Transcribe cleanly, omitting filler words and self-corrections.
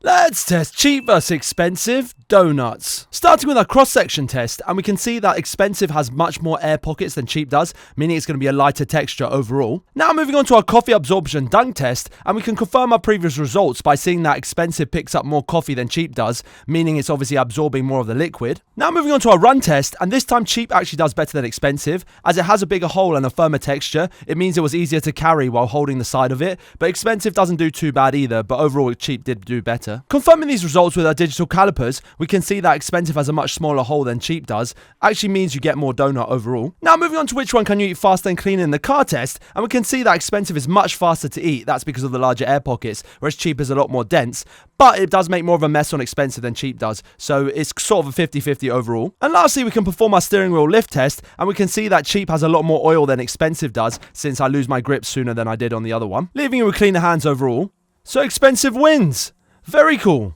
Let's test cheap versus expensive donuts. Starting with our cross-section test, and we can see that expensive has much more air pockets than cheap does, meaning it's going to be a lighter texture overall. Now moving on to our coffee absorption dunk test, and we can confirm our previous results by seeing that expensive picks up more coffee than cheap does, meaning it's obviously absorbing more of the liquid. Now moving on to our run test, and this time cheap actually does better than expensive, as it has a bigger hole and a firmer texture. It means it was easier to carry while holding the side of it, but expensive doesn't do too bad either, but overall cheap did do better. Confirming these results with our digital calipers, we can see that expensive has a much smaller hole than cheap does. Actually means you get more donut overall. Now moving on to which one can you eat faster and cleaner in the car test, and we can see that expensive is much faster to eat. That's because of the larger air pockets, whereas cheap is a lot more dense, but it does make more of a mess on expensive than cheap does, so it's sort of a 50-50 overall. And lastly, we can perform our steering wheel lift test, and we can see that cheap has a lot more oil than expensive does, since I lose my grip sooner than I did on the other one, leaving you with cleaner hands overall. So expensive wins! Very cool.